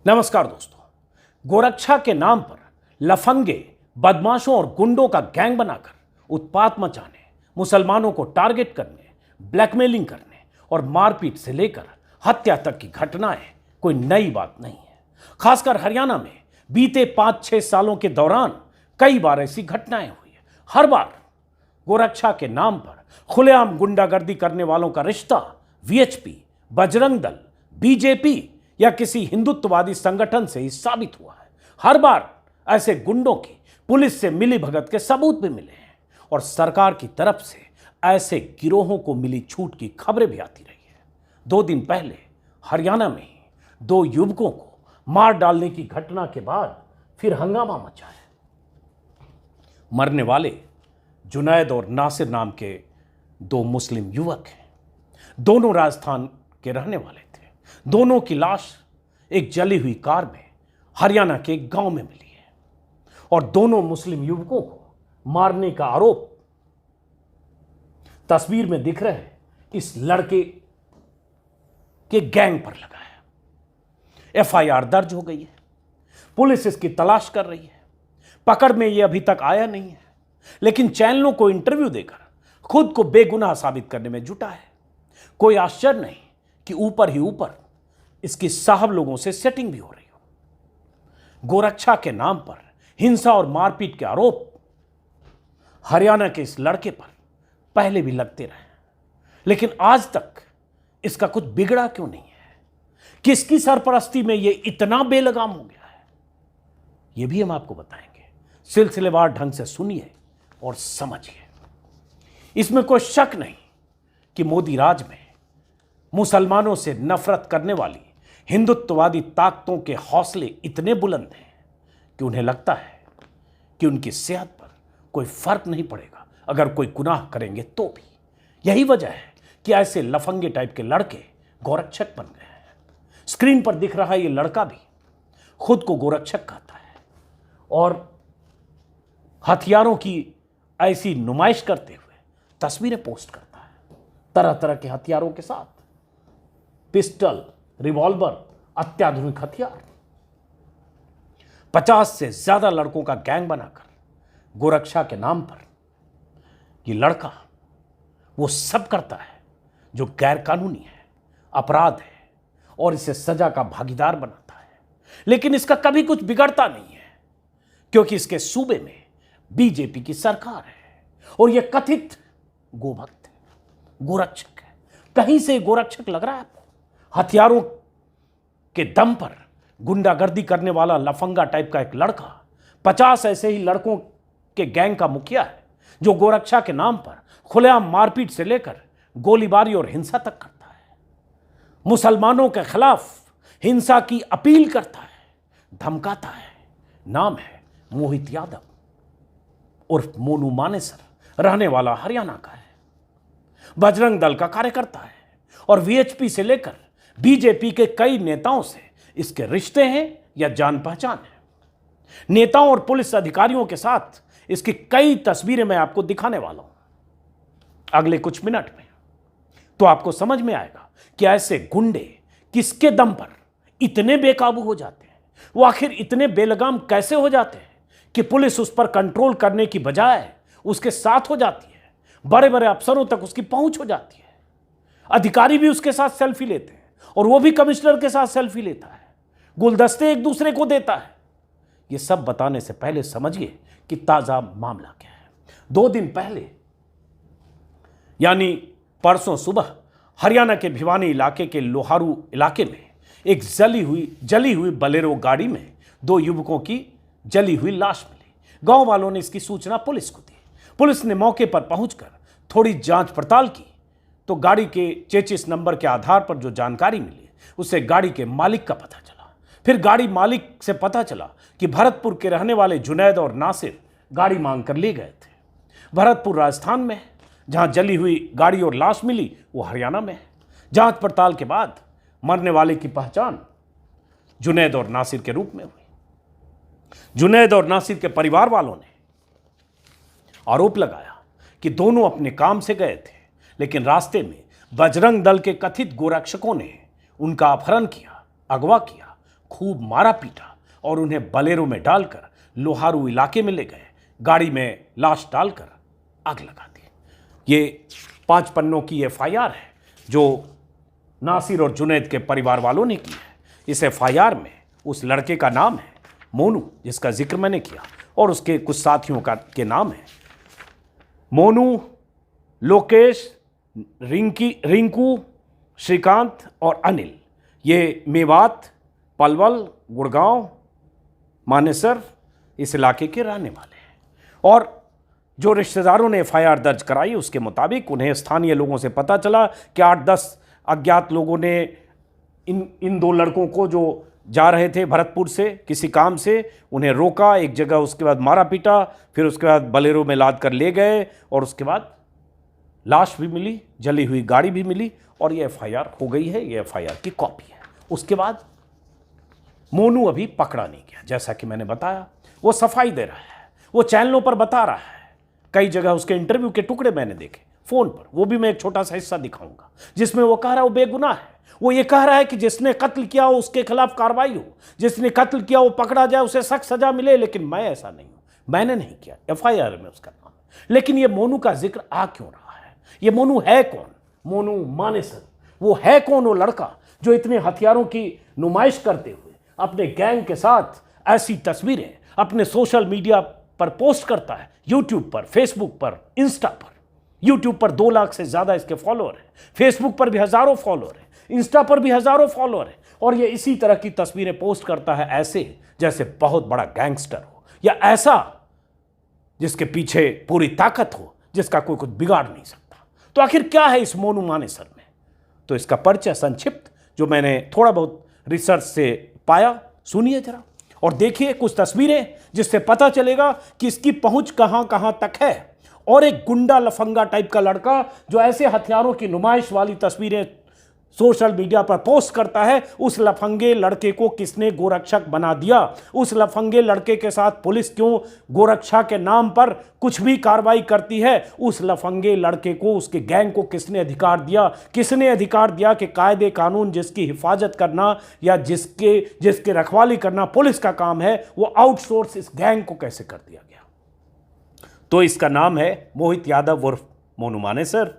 नमस्कार दोस्तों। गोरक्षा के नाम पर लफंगे, बदमाशों और गुंडों का गैंग बनाकर उत्पात मचाने, मुसलमानों को टारगेट करने, ब्लैकमेलिंग करने और मारपीट से लेकर हत्या तक की घटनाएं कोई नई बात नहीं है। खासकर हरियाणा में बीते 5-6 सालों के दौरान कई बार ऐसी घटनाएं हुई है। हर बार गोरक्षा के नाम पर खुलेआम गुंडागर्दी करने वालों का रिश्ता वीएचपी, बजरंग दल, बीजेपी या किसी हिंदुत्ववादी संगठन से ही साबित हुआ है। हर बार ऐसे गुंडों की पुलिस से मिली भगत के सबूत भी मिले हैं और सरकार की तरफ से ऐसे गिरोहों को मिली छूट की खबरें भी आती रही है। 2 दिन पहले हरियाणा में ही 2 युवकों को मार डालने की घटना के बाद फिर हंगामा मचा है। मरने वाले जुनैद और नासिर नाम के 2 मुस्लिम युवक हैं। दोनों राजस्थान के रहने वाले थे। दोनों की लाश एक जली हुई कार में हरियाणा के एक गांव में मिली है और दोनों मुस्लिम युवकों को मारने का आरोप तस्वीर में दिख रहे हैं इस लड़के के गैंग पर लगा है। एफआईआर दर्ज हो गई है। पुलिस इसकी तलाश कर रही है। पकड़ में यह अभी तक आया नहीं है, लेकिन चैनलों को इंटरव्यू देकर खुद को बेगुनाह साबित करने में जुटा है। कोई आश्चर्य नहीं कि ऊपर ही ऊपर इसकी साहब लोगों से सेटिंग भी हो रही हो। गोरक्षा के नाम पर हिंसा और मारपीट के आरोप हरियाणा के इस लड़के पर पहले भी लगते रहे, लेकिन आज तक इसका कुछ बिगड़ा क्यों नहीं है? किसकी सरपरस्ती में यह इतना बेलगाम हो गया है, यह भी हम आपको बताएंगे। सिलसिलेवार ढंग से सुनिए और समझिए। इसमें कोई शक नहीं कि मोदी राज में मुसलमानों से नफरत करने वाली हिंदुत्ववादी ताकतों के हौसले इतने बुलंद हैं कि उन्हें लगता है कि उनकी सेहत पर कोई फर्क नहीं पड़ेगा अगर कोई गुनाह करेंगे तो भी। यही वजह है कि ऐसे लफंगे टाइप के लड़के गोरक्षक बन गए हैं। स्क्रीन पर दिख रहा ये लड़का भी खुद को गोरक्षक कहता है और हथियारों की ऐसी नुमाइश करते हुए तस्वीरें पोस्ट करता है, तरह तरह के हथियारों के साथ, पिस्टल, रिवॉल्वर, अत्याधुनिक हथियार। 50 से ज्यादा लड़कों का गैंग बनाकर गोरक्षा के नाम पर यह लड़का वो सब करता है जो गैर कानूनी है, अपराध है और इसे सजा का भागीदार बनाता है। लेकिन इसका कभी कुछ बिगड़ता नहीं है क्योंकि इसके सूबे में बीजेपी की सरकार है और यह कथित गोभक्त है, गोरक्षक है। कहीं से गोरक्षक लग रहा है आपको? हथियारों के दम पर गुंडागर्दी करने वाला लफंगा टाइप का एक लड़का 50 ऐसे ही लड़कों के गैंग का मुखिया है जो गोरक्षा के नाम पर खुलेआम मारपीट से लेकर गोलीबारी और हिंसा तक करता है। मुसलमानों के खिलाफ हिंसा की अपील करता है, धमकाता है। नाम है मोहित यादव उर्फ मोनू मानेसर, रहने वाला हरियाणा का है। बजरंग दल का कार्यकर्ता है और वीएचपी से लेकर बीजेपी के कई नेताओं से इसके रिश्ते हैं या जान पहचान है। नेताओं और पुलिस अधिकारियों के साथ इसकी कई तस्वीरें मैं आपको दिखाने वाला हूं अगले कुछ मिनट में, तो आपको समझ में आएगा कि ऐसे गुंडे किसके दम पर इतने बेकाबू हो जाते हैं। वो आखिर इतने बेलगाम कैसे हो जाते हैं कि पुलिस उस पर कंट्रोल करने की बजाय उसके साथ हो जाती है। बड़े बड़े अफसरों तक उसकी पहुंच हो जाती है। अधिकारी भी उसके साथ सेल्फी लेते हैं और वो भी कमिश्नर के साथ सेल्फी लेता है, गुलदस्ते एक दूसरे को देता है। ये सब बताने से पहले समझिए कि ताजा मामला क्या है। 2 दिन पहले यानी परसों सुबह हरियाणा के भिवानी इलाके के लोहारू इलाके में एक जली हुई बलेरो गाड़ी में 2 युवकों की जली हुई लाश मिली। गांव वालों ने इसकी सूचना पुलिस को दी। पुलिस ने मौके पर पहुंचकर थोड़ी जांच पड़ताल की तो गाड़ी के चेचिस नंबर के आधार पर जो जानकारी मिली उससे गाड़ी के मालिक का पता चला। फिर गाड़ी मालिक से पता चला कि भरतपुर के रहने वाले जुनैद और नासिर गाड़ी मांग कर ले गए थे। भरतपुर राजस्थान में है, जहां जली हुई गाड़ी और लाश मिली वो हरियाणा में है। जांच पड़ताल के बाद मरने वाले की पहचान जुनैद और नासिर के रूप में हुई। जुनैद और नासिर के परिवार वालों ने आरोप लगाया कि दोनों अपने काम से गए थे, लेकिन रास्ते में बजरंग दल के कथित गोरक्षकों ने उनका अपहरण किया, अगवा किया, खूब मारा पीटा और उन्हें बलेरो में डालकर लोहारू इलाके में ले गए, गाड़ी में लाश डालकर आग लगा दी। ये 5 पन्नों की एफआईआर है जो नासिर और जुनैद के परिवार वालों ने की है। इस एफआईआर में उस लड़के का नाम है मोनू, जिसका जिक्र मैंने किया, और उसके कुछ साथियों के नाम है मोनू, लोकेश, रिंकू, श्रीकांत और अनिल। ये मेवात, पलवल, गुड़गांव, मानेसर इस इलाके के रहने वाले हैं। और जो रिश्तेदारों ने एफआईआर दर्ज कराई उसके मुताबिक उन्हें स्थानीय लोगों से पता चला कि 8-10 अज्ञात लोगों ने इन 2 लड़कों को, जो जा रहे थे भरतपुर से किसी काम से, उन्हें रोका एक जगह, उसके बाद मारा पीटा, फिर उसके बाद बलेरो में लाद कर ले गए और उसके बाद लाश भी मिली, जली हुई गाड़ी भी मिली और ये एफआईआर हो गई है। ये एफआईआर की कॉपी है। उसके बाद मोनू अभी पकड़ा नहीं गया। जैसा कि मैंने बताया, वो सफाई दे रहा है, वो चैनलों पर बता रहा है, कई जगह उसके इंटरव्यू के टुकड़े मैंने देखे फोन पर, वो भी मैं एक छोटा सा हिस्सा दिखाऊंगा, जिसमें वो कह रहा है वो बेगुनाह है। वो ये कह रहा है कि जिसने कत्ल किया हो उसके खिलाफ कार्रवाई हो, जिसने कत्ल किया वो पकड़ा जाए, उसे सख्त सजा मिले। लेकिन मैं ऐसा नहीं हूं, मैंने नहीं किया, एफआईआर में उसका नाम है। लेकिन ये मोनू का जिक्र आ क्यों रहा है? ये मोनू है कौन? मोनू मानेसर वो है कौन? वो लड़का जो इतने हथियारों की नुमाइश करते हुए अपने गैंग के साथ ऐसी तस्वीरें अपने सोशल मीडिया पर पोस्ट करता है, यूट्यूब पर, फेसबुक पर, इंस्टा पर। यूट्यूब पर 2 लाख से ज्यादा इसके फॉलोअर हैं, फेसबुक पर भी हजारों फॉलोअर हैं, इंस्टा पर भी हजारों फॉलोअर हैं। और ये इसी तरह की तस्वीरें पोस्ट करता है ऐसे जैसे बहुत बड़ा गैंगस्टर हो, या ऐसा जिसके पीछे पूरी ताकत हो, जिसका कोई कुछ बिगाड़ नहीं सकता। तो आखिर क्या है इस मोनू मानेसर में? तो इसका परिचय संक्षिप्त जो मैंने थोड़ा बहुत रिसर्च से पाया, सुनिए जरा और देखिए कुछ तस्वीरें, जिससे पता चलेगा कि इसकी पहुंच कहां कहां तक है। और एक गुंडा लफंगा टाइप का लड़का जो ऐसे हथियारों की नुमाइश वाली तस्वीरें सोशल मीडिया पर पोस्ट करता है, उस लफंगे लड़के को किसने गोरक्षक बना दिया? उस लफंगे लड़के के साथ पुलिस क्यों गोरक्षा के नाम पर कुछ भी कार्रवाई करती है? उस लफंगे लड़के को, उसके गैंग को किसने अधिकार दिया? किसने अधिकार दिया कि कायदे कानून जिसकी हिफाजत करना या जिसके रखवाली करना पुलिस का काम है, वो आउटसोर्स इस गैंग को कैसे कर दिया गया? तो इसका नाम है मोहित यादव उर्फ मोनू मानेसर।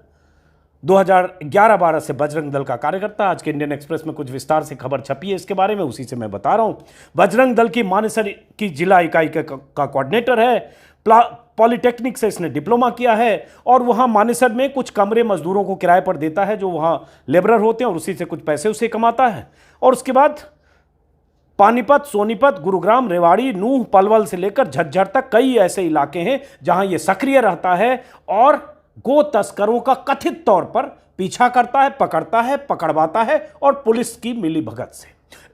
2011-12 से बजरंग दल का कार्यकर्ता। आज के इंडियन एक्सप्रेस में कुछ विस्तार से खबर छपी है इसके बारे में, उसी से मैं बता रहा हूं। बजरंग दल की मानेसर की जिला इकाई का कोऑर्डिनेटर है। पॉलिटेक्निक से इसने डिप्लोमा किया है और वहां मानेसर में कुछ कमरे मजदूरों को किराए पर देता है जो वहां लेबरर होते हैं, और उसी से कुछ पैसे उसे कमाता है। और उसके बाद पानीपत, सोनीपत, गुरुग्राम, रेवाड़ी, नूह, पलवल से लेकर झज्जर तक कई ऐसे इलाके हैं जहां यह सक्रिय रहता है और गो तस्करों का कथित तौर पर पीछा करता है, पकड़ता है, पकड़वाता है और पुलिस की मिलीभगत से।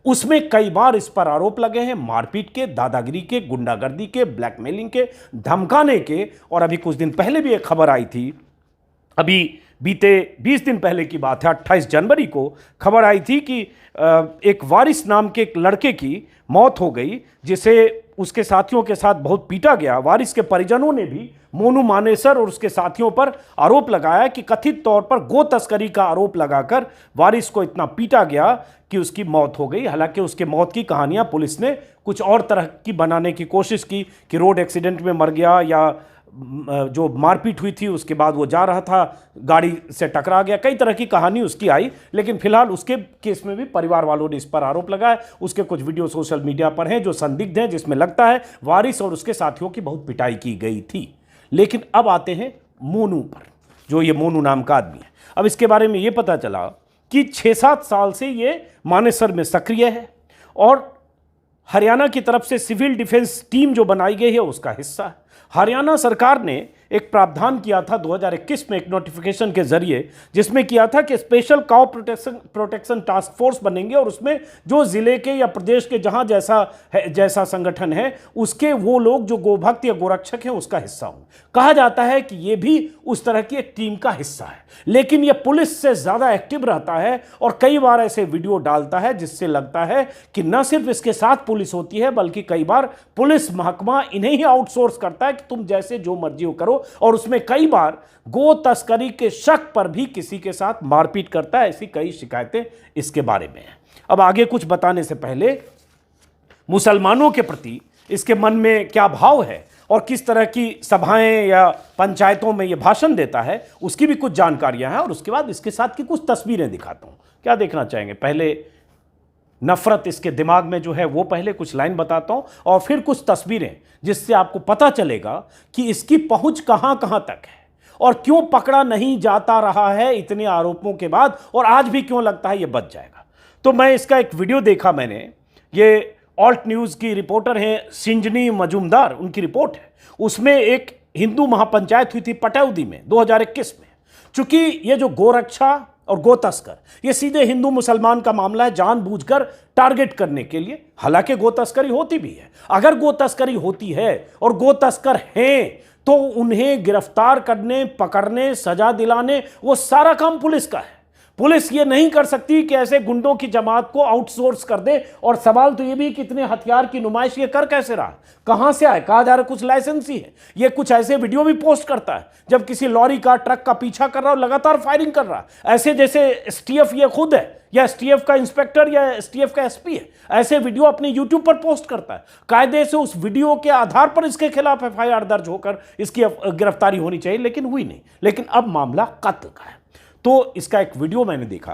उसमें कई बार इस पर आरोप लगे हैं मारपीट के, दादागिरी के, गुंडागर्दी के, ब्लैकमेलिंग के, धमकाने के। और अभी कुछ दिन पहले भी एक खबर आई थी, अभी बीते 20 दिन पहले की बात है, 28 जनवरी को खबर आई थी कि एक वारिस नाम के एक लड़के की मौत हो गई, जिसे उसके साथियों के साथ बहुत पीटा गया। वारिस के परिजनों ने भी मोनू मानेसर और उसके साथियों पर आरोप लगाया कि कथित तौर पर गो तस्करी का आरोप लगाकर वारिस को इतना पीटा गया कि उसकी मौत हो गई। हालांकि उसके मौत की कहानियां पुलिस ने कुछ और तरह की बनाने की कोशिश की कि रोड एक्सीडेंट में मर गया, या जो मारपीट हुई थी उसके बाद वो जा रहा था, गाड़ी से टकरा गया। कई तरह की कहानी उसकी आई, लेकिन फिलहाल उसके केस में भी परिवार वालों ने इस पर आरोप लगाया। उसके कुछ वीडियो सोशल मीडिया पर हैं जो संदिग्ध हैं, जिसमें लगता है वारिस और उसके साथियों की बहुत पिटाई की गई थी। लेकिन अब आते हैं मोनू पर, जो ये मोनू नाम का आदमी है। अब इसके बारे में ये पता चला कि 6-7 साल से ये मानेसर में सक्रिय है और हरियाणा की तरफ से सिविल डिफेंस टीम जो बनाई गई है उसका हिस्सा है। हरियाणा सरकार ने एक प्रावधान किया था 2021 में एक नोटिफिकेशन के जरिए, जिसमें किया था कि special cow protection task force बनेंगे और उसमें जो जिले के या प्रदेश के जहां जैसा संगठन है उसके वो लोग जो गोभक्त या गोरक्षक हैं उसका हिस्सा हों। कहा जाता है कि ये भी उस तरह की एक टीम का हिस्सा है, लेकिन ये पुलिस से ज्यादा एक्टिव रहता है और कई बार ऐसे वीडियो डालता है जिससे लगता है कि न सिर्फ इसके साथ पुलिस होती है बल्कि कई बार पुलिस महकमा इन्हें ही आउटसोर्स करता है कि तुम जैसे जो मर्जी हो करो, और उसमें कई बार गो तस्करी के शक पर भी किसी के साथ मारपीट करता है। ऐसी कई शिकायतें इसके बारे में हैं। अब आगे कुछ बताने से पहले मुसलमानों के प्रति इसके मन में क्या भाव है और किस तरह की सभाएं या पंचायतों में ये भाषण देता है, उसकी भी कुछ जानकारियां हैं। और उसके बाद इसके साथ की कुछ तस्वीरें दिखाता हूं। क्या देखना चाहेंगे? पहले नफरत इसके दिमाग में जो है वो पहले कुछ लाइन बताता हूं और फिर कुछ तस्वीरें, जिससे आपको पता चलेगा कि इसकी पहुंच कहां कहां तक है और क्यों पकड़ा नहीं जाता रहा है इतने आरोपों के बाद, और आज भी क्यों लगता है ये बच जाएगा। तो मैं इसका एक वीडियो देखा मैंने, ये ऑल्ट न्यूज़ की रिपोर्टर हैं सिंजनी मजूमदार, उनकी रिपोर्ट है। उसमें एक हिंदू महापंचायत हुई थी पटौदी में 2021 में। चूंकि ये जो गोरक्षा और गो तस्कर, ये सीधे हिंदू मुसलमान का मामला है, जानबूझकर टारगेट करने के लिए। हालांकि गो तस्करी होती भी है। अगर गो तस्करी होती है और गो तस्कर हैं तो उन्हें गिरफ्तार करने, पकड़ने, सजा दिलाने, वो सारा काम पुलिस का है। पुलिस ये नहीं कर सकती कि ऐसे गुंडों की जमात को आउटसोर्स कर दे। और सवाल तो ये भी कितने हथियार की नुमाइश ये कर कैसे रहा, कहां से आए? कहा जा रहा है कुछ लाइसेंसी है। ये कुछ ऐसे वीडियो भी पोस्ट करता है जब किसी लॉरी का, ट्रक का पीछा कर रहा है, लगातार फायरिंग कर रहा है, ऐसे जैसे एसटीएफ ये खुद है या एसटीएफ का इंस्पेक्टर या एसटीएफ का एसपी है। ऐसे वीडियो अपने यूट्यूब पर पोस्ट करता है। कायदे से उस वीडियो के आधार पर इसके खिलाफ एफआईआर दर्ज होकर इसकी गिरफ्तारी होनी चाहिए, लेकिन हुई नहीं। लेकिन अब मामला कत्ल का है। तो इसका एक वीडियो मैंने देखा।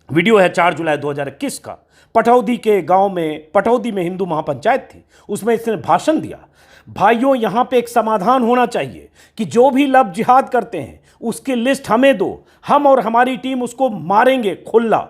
वीडियो है 4 जुलाई 2021 का। पटौदी के गांव में, पटौदी में हिंदू महापंचायत थी, उसमें इसने भाषण दिया। भाइयों, यहां पे एक समाधान होना चाहिए कि जो भी लब जिहाद करते हैं उसकी लिस्ट हमें दो। हम और हमारी टीम उसको मारेंगे खुल्ला,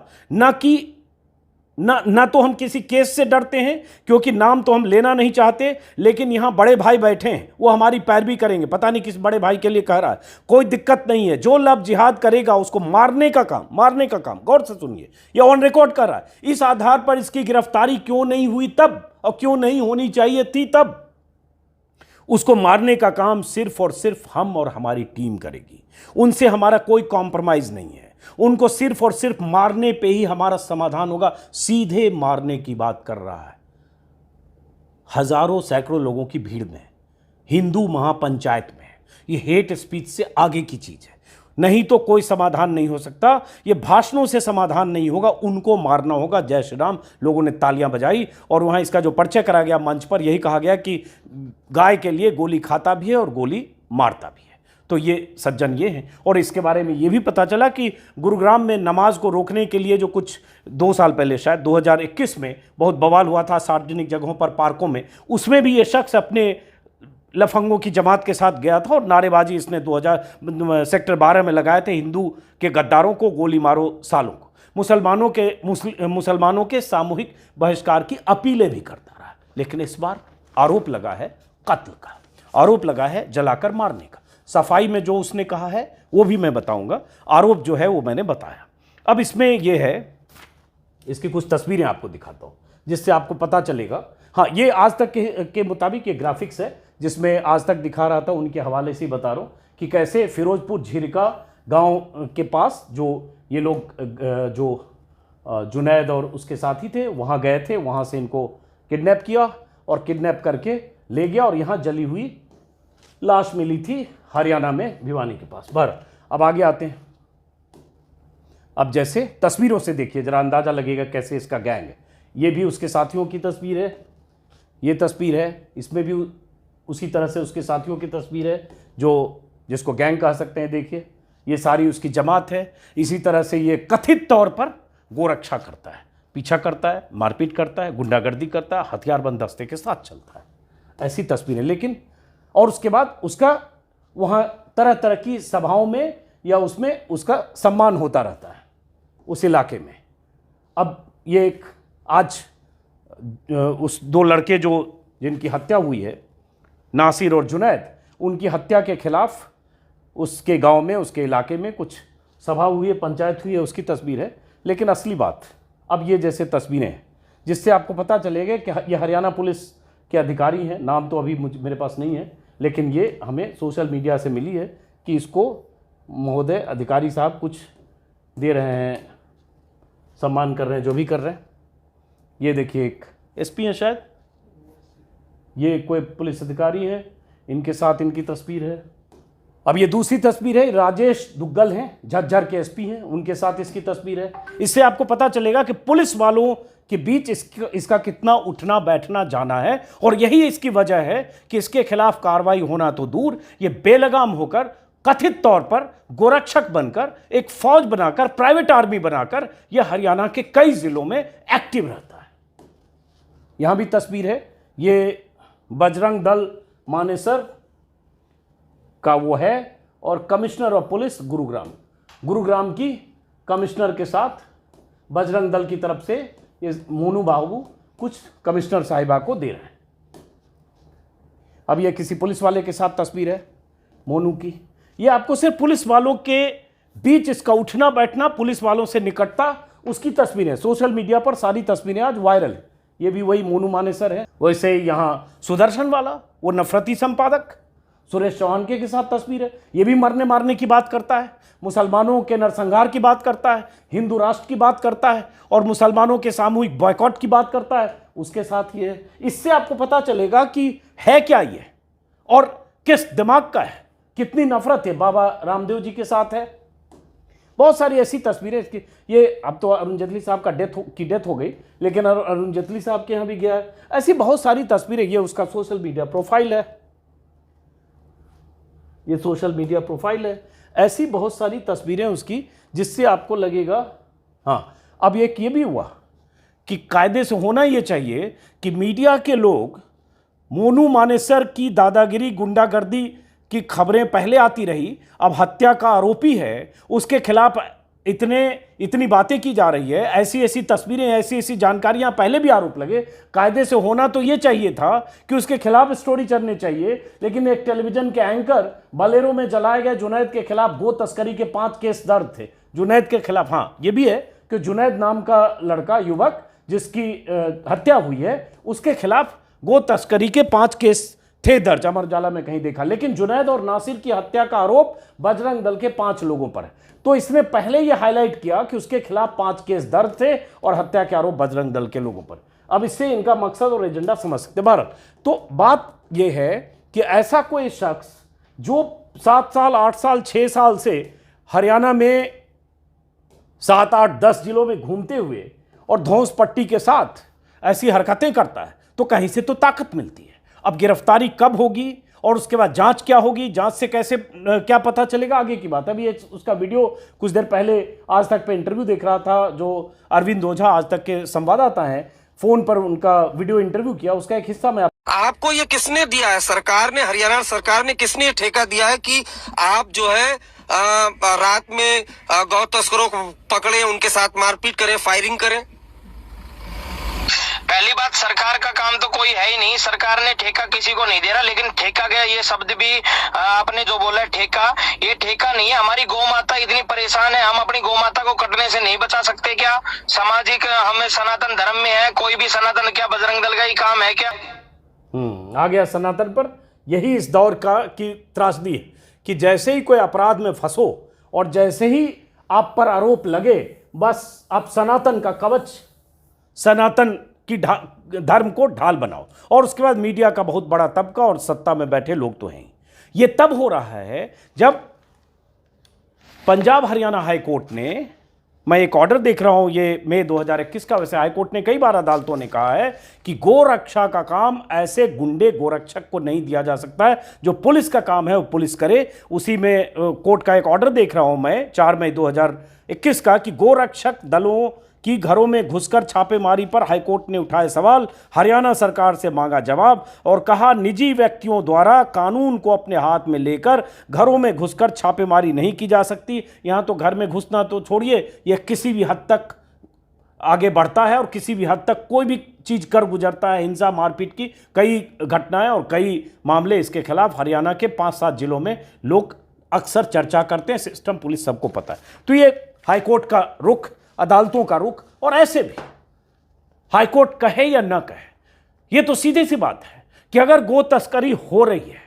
ना तो हम किसी केस से डरते हैं, क्योंकि नाम तो हम लेना नहीं चाहते, लेकिन यहां बड़े भाई बैठे हैं, वो हमारी पैरवी करेंगे। पता नहीं किस बड़े भाई के लिए कह रहा है। कोई दिक्कत नहीं है, जो लब जिहाद करेगा उसको मारने का काम। गौर से सुनिए, ये ऑन रिकॉर्ड कर रहा है। इस आधार पर इसकी गिरफ्तारी क्यों नहीं हुई तब, और क्यों नहीं होनी चाहिए थी तब? उसको मारने का काम सिर्फ और सिर्फ हम और हमारी टीम करेगी। उनसे हमारा कोई कॉम्प्रोमाइज नहीं है। उनको सिर्फ और सिर्फ मारने पे ही हमारा समाधान होगा। सीधे मारने की बात कर रहा है। हजारों सैकड़ों लोगों की भीड़ में, हिंदू महापंचायत में, ये हेट स्पीच से आगे की चीज है। नहीं तो कोई समाधान नहीं हो सकता। ये भाषणों से समाधान नहीं होगा, उनको मारना होगा। जय श्री राम। लोगों ने तालियां बजाई और वहां इसका जो परिचय करा गया मंच पर, यही कहा गया कि गाय के लिए गोली खाता भी है और गोली मारता भी है। तो ये सज्जन ये हैं। और इसके बारे में ये भी पता चला कि गुरुग्राम में नमाज को रोकने के लिए जो कुछ 2 साल पहले, शायद 2021 में बहुत बवाल हुआ था सार्वजनिक जगहों पर, पार्कों में, उसमें भी ये शख्स अपने लफंगों की जमात के साथ गया था और नारेबाजी इसने सेक्टर 12 में लगाए थे, हिंदू के गद्दारों को गोली मारो, सालों को। मुसलमानों के सामूहिक बहिष्कार की अपीलें भी करता रहा। लेकिन इस बार आरोप लगा है कत्ल का, आरोप लगा है जलाकर मारने का। सफाई में जो उसने कहा है वो भी मैं बताऊंगा। आरोप जो है वो मैंने बताया। अब इसमें ये है, इसकी कुछ तस्वीरें आपको दिखाता हूं जिससे आपको पता चलेगा। हाँ, ये आज तक के मुताबिक ये ग्राफिक्स है जिसमें आज तक दिखा रहा था, उनके हवाले से बता रहा हूँ कि कैसे फिरोजपुर झीरका गांव के पास जो ये लोग जो जुनैद और उसके साथी थे वहाँ गए थे, वहाँ से इनको किडनैप किया और किडनैप करके ले गया और यहाँ जली हुई लाश मिली थी हरियाणा में भिवानी के पास। अब आगे आते हैं। अब जैसे तस्वीरों से देखिए जरा अंदाजा लगेगा कैसे इसका गैंग है। ये भी उसके साथियों की तस्वीर है, ये तस्वीर है, इसमें भी उसी तरह से उसके साथियों की तस्वीर है जो जिसको गैंग कह सकते हैं। देखिए ये सारी उसकी जमात है। इसी तरह से ये कथित तौर पर गोरक्षा करता है, पीछा करता है, मारपीट करता है, गुंडागर्दी करता है, हथियारबंद दस्ते के साथ चलता है। ऐसी तस्वीरें। लेकिन और उसके बाद उसका वहाँ तरह तरह की सभाओं में या उसमें उसका सम्मान होता रहता है उस इलाके में। अब ये एक आज उस 2 लड़के जो जिनकी हत्या हुई है, नासिर और जुनैद, उनकी हत्या के खिलाफ उसके गांव में, उसके इलाके में कुछ सभा हुई है, पंचायत हुई है, उसकी तस्वीर है। लेकिन असली बात अब ये जैसे तस्वीरें हैं जिससे आपको पता चलेगा कि ये हरियाणा पुलिस के अधिकारी हैं। नाम तो अभी मेरे पास नहीं है, लेकिन ये हमें सोशल मीडिया से मिली है कि इसको महोदय अधिकारी साहब कुछ दे रहे हैं, सम्मान कर रहे हैं, जो भी कर रहे हैं। ये देखिए एक एसपी है शायद, ये कोई पुलिस अधिकारी है, इनके साथ इनकी तस्वीर है। अब ये दूसरी तस्वीर है, राजेश दुग्गल हैं, झज्जर के एसपी हैं, उनके साथ इसकी तस्वीर है। इससे आपको पता चलेगा कि पुलिस वालों के बीच इसका कितना उठना बैठना जाना है। और यही इसकी वजह है कि इसके खिलाफ कार्रवाई होना तो दूर, ये बेलगाम होकर कथित तौर पर गोरक्षक बनकर, एक फौज बनाकर, प्राइवेट आर्मी बनाकर यह हरियाणा के कई जिलों में एक्टिव रहता है। यहां भी तस्वीर है, ये बजरंग दल मानेसर का वो है, और कमिश्नर ऑफ पुलिस गुरुग्राम की कमिश्नर के साथ बजरंग दल की तरफ से ये मोनू बाबू कुछ कमिश्नर साहिबा को दे रहे हैं। अब ये किसी पुलिस वाले के साथ तस्वीर है मोनू की। ये आपको सिर्फ पुलिस वालों के बीच इसका उठना बैठना, पुलिस वालों से निकटता, उसकी तस्वीरें सोशल मीडिया पर सारी तस्वीरें आज वायरल है। ये भी वही मोनू मानेसर है। वैसे यहाँ सुदर्शन वाला, वो नफरती संपादक सुरेश चौहान के साथ तस्वीर है। ये भी मरने मारने की बात करता है, मुसलमानों के नरसंहार की बात करता है, हिंदू राष्ट्र की बात करता है, और मुसलमानों के सामूहिक बॉयकॉट की बात करता है। उसके साथ ये है। इससे आपको पता चलेगा कि है क्या ये, और किस दिमाग का है, कितनी नफरत है बाबा रामदेव जी के साथ है। बहुत सारी ऐसी तस्वीरें इसकी। ये अब तो अरुण जेटली साहब का डेथ हो गई, लेकिन अरुण जेटली साहब के यहाँ भी गया है। ऐसी बहुत सारी तस्वीरें। ये उसका सोशल मीडिया प्रोफाइल है, ये सोशल मीडिया प्रोफाइल है। ऐसी बहुत सारी तस्वीरें उसकी, जिससे आपको लगेगा हाँ। अब एक ये भी हुआ कि कायदे से होना ये चाहिए कि मीडिया के लोग मोनू मानेसर की दादागिरी, गुंडागर्दी की खबरें पहले आती रही, अब हत्या का आरोपी है, उसके खिलाफ इतनी बातें की जा रही है, ऐसी ऐसी तस्वीरें, ऐसी ऐसी जानकारियां, पहले भी आरोप लगे। कायदे से होना तो ये चाहिए था कि उसके खिलाफ स्टोरी चलनी चाहिए, लेकिन एक टेलीविजन के एंकर बोलेरो में जलाए गए जुनैद के खिलाफ गो तस्करी के 5 केस दर्ज थे। जुनैद के खिलाफ, हाँ ये भी है कि जुनैद नाम का लड़का, युवक जिसकी हत्या हुई है, उसके खिलाफ गो तस्करी के 5 केस थे दर्ज, अमर उजाला में कहीं देखा। लेकिन जुनैद और नासिर की हत्या का आरोप बजरंग दल के 5 लोगों पर है। तो इसने पहले यह हाईलाइट किया कि उसके खिलाफ 5 केस दर्ज थे और हत्या के आरोप बजरंग दल के लोगों पर। अब इससे इनका मकसद और एजेंडा समझ सकते भारत। तो बात यह है कि ऐसा कोई शख्स जो 7 साल 8 साल 6 साल से हरियाणा में 7 8 10 जिलों में घूमते हुए और धौंस पट्टी के साथ ऐसी हरकतें करता है, तो कहीं से तो ताकत मिलती है। अब गिरफ्तारी कब होगी और उसके बाद जांच क्या होगी, जांच से कैसे क्या पता चलेगा, आगे की बात है। अभी उसका वीडियो कुछ देर पहले आज तक पे इंटरव्यू देख रहा था, जो अरविंद ओझा आज तक के संवाददाता हैं, फोन पर उनका वीडियो इंटरव्यू किया, उसका एक हिस्सा मैं आपको ये किसने दिया है? सरकार ने, हरियाणा सरकार ने किसने ठेका दिया है कि आप जो है रात में गौ तस्करों को पकड़े, उनके साथ मारपीट करें, फायरिंग करें? पहली बात, सरकार का काम तो कोई है ही नहीं। सरकार ने ठेका किसी को नहीं दे रहा। लेकिन ठेका गया, ये शब्द भी आपने जो बोला है ठेका, ये ठेका नहीं है। हमारी गौ माता इतनी परेशान है, हम अपनी गौ माता को कटने से नहीं बचा सकते क्या? सामाजिक, हमें सनातन धर्म में है, कोई भी सनातन, क्या बजरंग दल का ही काम है क्या? आ गया सनातन पर। यही इस दौर की त्रासदी है कि जैसे ही कोई अपराध में फंसो और जैसे ही आप पर आरोप लगे, बस आप सनातन का कवच, सनातन की धर्म को ढाल बनाओ। और उसके बाद मीडिया का बहुत बड़ा तबका और सत्ता में बैठे लोग तो हैं। ये तब हो रहा है जब पंजाब हरियाणा हाई कोर्ट ने, मैं एक ऑर्डर देख रहा हूं, ये मई 2021 का, वैसे हाई कोर्ट ने कई बार अदालतों ने कहा है कि गोरक्षा का काम ऐसे गुंडे गोरक्षक को नहीं दिया जा सकता है। जो पुलिस का काम है वो पुलिस करे। उसी में कोर्ट का एक ऑर्डर देख रहा हूं मैं 4 मई 2021 का, कि गोरक्षक दलों कि घरों में घुसकर छापेमारी पर हाईकोर्ट ने उठाए सवाल, हरियाणा सरकार से मांगा जवाब और कहा निजी व्यक्तियों द्वारा कानून को अपने हाथ में लेकर घरों में घुसकर छापेमारी नहीं की जा सकती। यहाँ तो घर में घुसना तो छोड़िए, यह किसी भी हद तक आगे बढ़ता है और किसी भी हद तक कोई भी चीज़ कर गुजरता है। हिंसा मारपीट की कई घटनाएं और कई मामले इसके खिलाफ हरियाणा के 5-7 जिलों में लोग अक्सर चर्चा करते हैं। सिस्टम, पुलिस, सबको पता है। तो ये हाईकोर्ट का रुख, अदालतों का रुख, और ऐसे भी हाईकोर्ट कहे या ना कहे, यह तो सीधी सी बात है कि अगर गो तस्करी हो रही है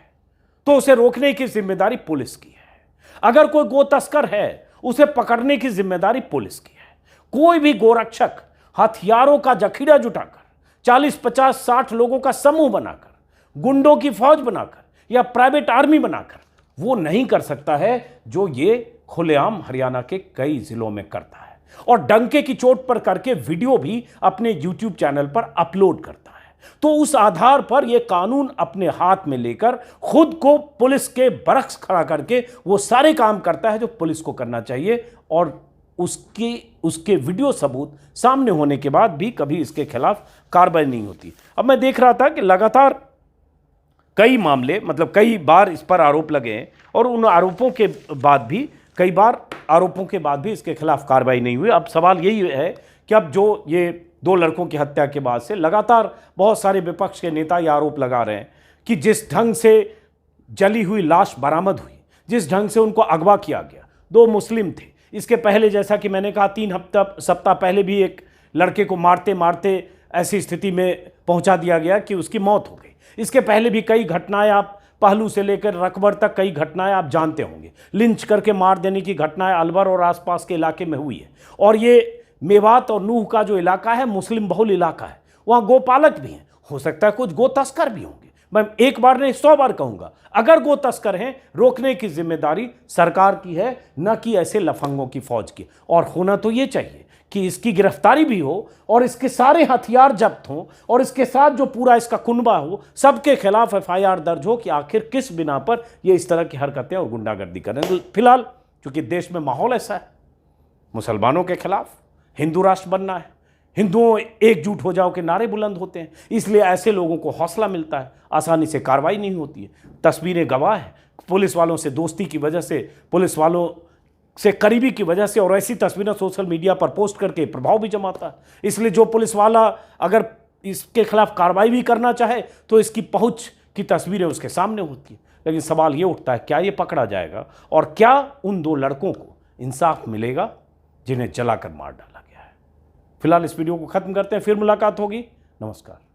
तो उसे रोकने की जिम्मेदारी पुलिस की है। अगर कोई गो तस्कर है, उसे पकड़ने की जिम्मेदारी पुलिस की है। कोई भी गोरक्षक हथियारों का जखीरा जुटाकर 40, 50, 60 लोगों का समूह बनाकर, गुंडों की फौज बनाकर या प्राइवेट आर्मी बनाकर वो नहीं कर सकता है जो ये खुलेआम हरियाणा के कई जिलों में करता है, और डंके की चोट पर करके वीडियो भी अपने YouTube चैनल पर अपलोड करता है। तो उस आधार पर यह कानून अपने हाथ में लेकर खुद को पुलिस के बरक्स खड़ा करके वो सारे काम करता है जो पुलिस को करना चाहिए, और उसके वीडियो सबूत सामने होने के बाद भी कभी इसके खिलाफ कार्रवाई नहीं होती। अब मैं देख रहा था कि लगातार कई मामले, मतलब कई बार इस पर आरोप लगे हैं, और उन आरोपों के बाद भी कई बार आरोपों के बाद भी इसके खिलाफ कार्रवाई नहीं हुई। अब सवाल यही है कि अब जो ये 2 लड़कों की हत्या के बाद से लगातार बहुत सारे विपक्ष के नेता ये आरोप लगा रहे हैं कि जिस ढंग से जली हुई लाश बरामद हुई, जिस ढंग से उनको अगवा किया गया, 2 मुस्लिम थे, इसके पहले जैसा कि मैंने कहा 3 सप्ताह पहले भी एक लड़के को मारते मारते ऐसी स्थिति में पहुंचा दिया गया कि उसकी मौत हो गई। इसके पहले भी कई घटनाएं, आप पहलू से लेकर रकबर तक कई घटनाएं आप जानते होंगे। लिंच करके मार देने की घटनाएं अलवर और आसपास के इलाके में हुई है। और ये मेवात और नूह का जो इलाका है मुस्लिम बहुल इलाका है, वहाँ गोपालक भी हैं, हो सकता है कुछ गो तस्कर भी होंगे। मैं एक बार नहीं 100 बार कहूँगा, अगर गो तस्कर हैं, रोकने की जिम्मेदारी सरकार की है, न कि ऐसे लफंगों की फौज की। और होना तो ये चाहिए कि इसकी गिरफ्तारी भी हो और इसके सारे हथियार जब्त हों, और इसके साथ जो पूरा इसका कुनबा हो, सबके खिलाफ FIR दर्ज हो कि आखिर किस बिना पर ये इस तरह की हरकतें और गुंडागर्दी कर रहे हैं। तो फिलहाल चूंकि देश में माहौल ऐसा है, मुसलमानों के खिलाफ हिंदू राष्ट्र बनना है, हिंदुओं एकजुट हो जाओ के नारे बुलंद होते हैं, इसलिए ऐसे लोगों को हौसला मिलता है, आसानी से कार्रवाई नहीं होती है। तस्वीरें गवाह है, पुलिस वालों से दोस्ती की वजह से, पुलिस वालों से करीबी की वजह से, और ऐसी तस्वीरें सोशल मीडिया पर पोस्ट करके प्रभाव भी जमाता है। इसलिए जो पुलिस वाला अगर इसके खिलाफ कार्रवाई भी करना चाहे तो इसकी पहुंच की तस्वीरें उसके सामने होती है। लेकिन सवाल ये उठता है, क्या ये पकड़ा जाएगा, और क्या उन 2 लड़कों को इंसाफ मिलेगा जिन्हें जलाकर मार डाला गया है। फिलहाल इस वीडियो को खत्म करते हैं, फिर मुलाकात होगी। नमस्कार।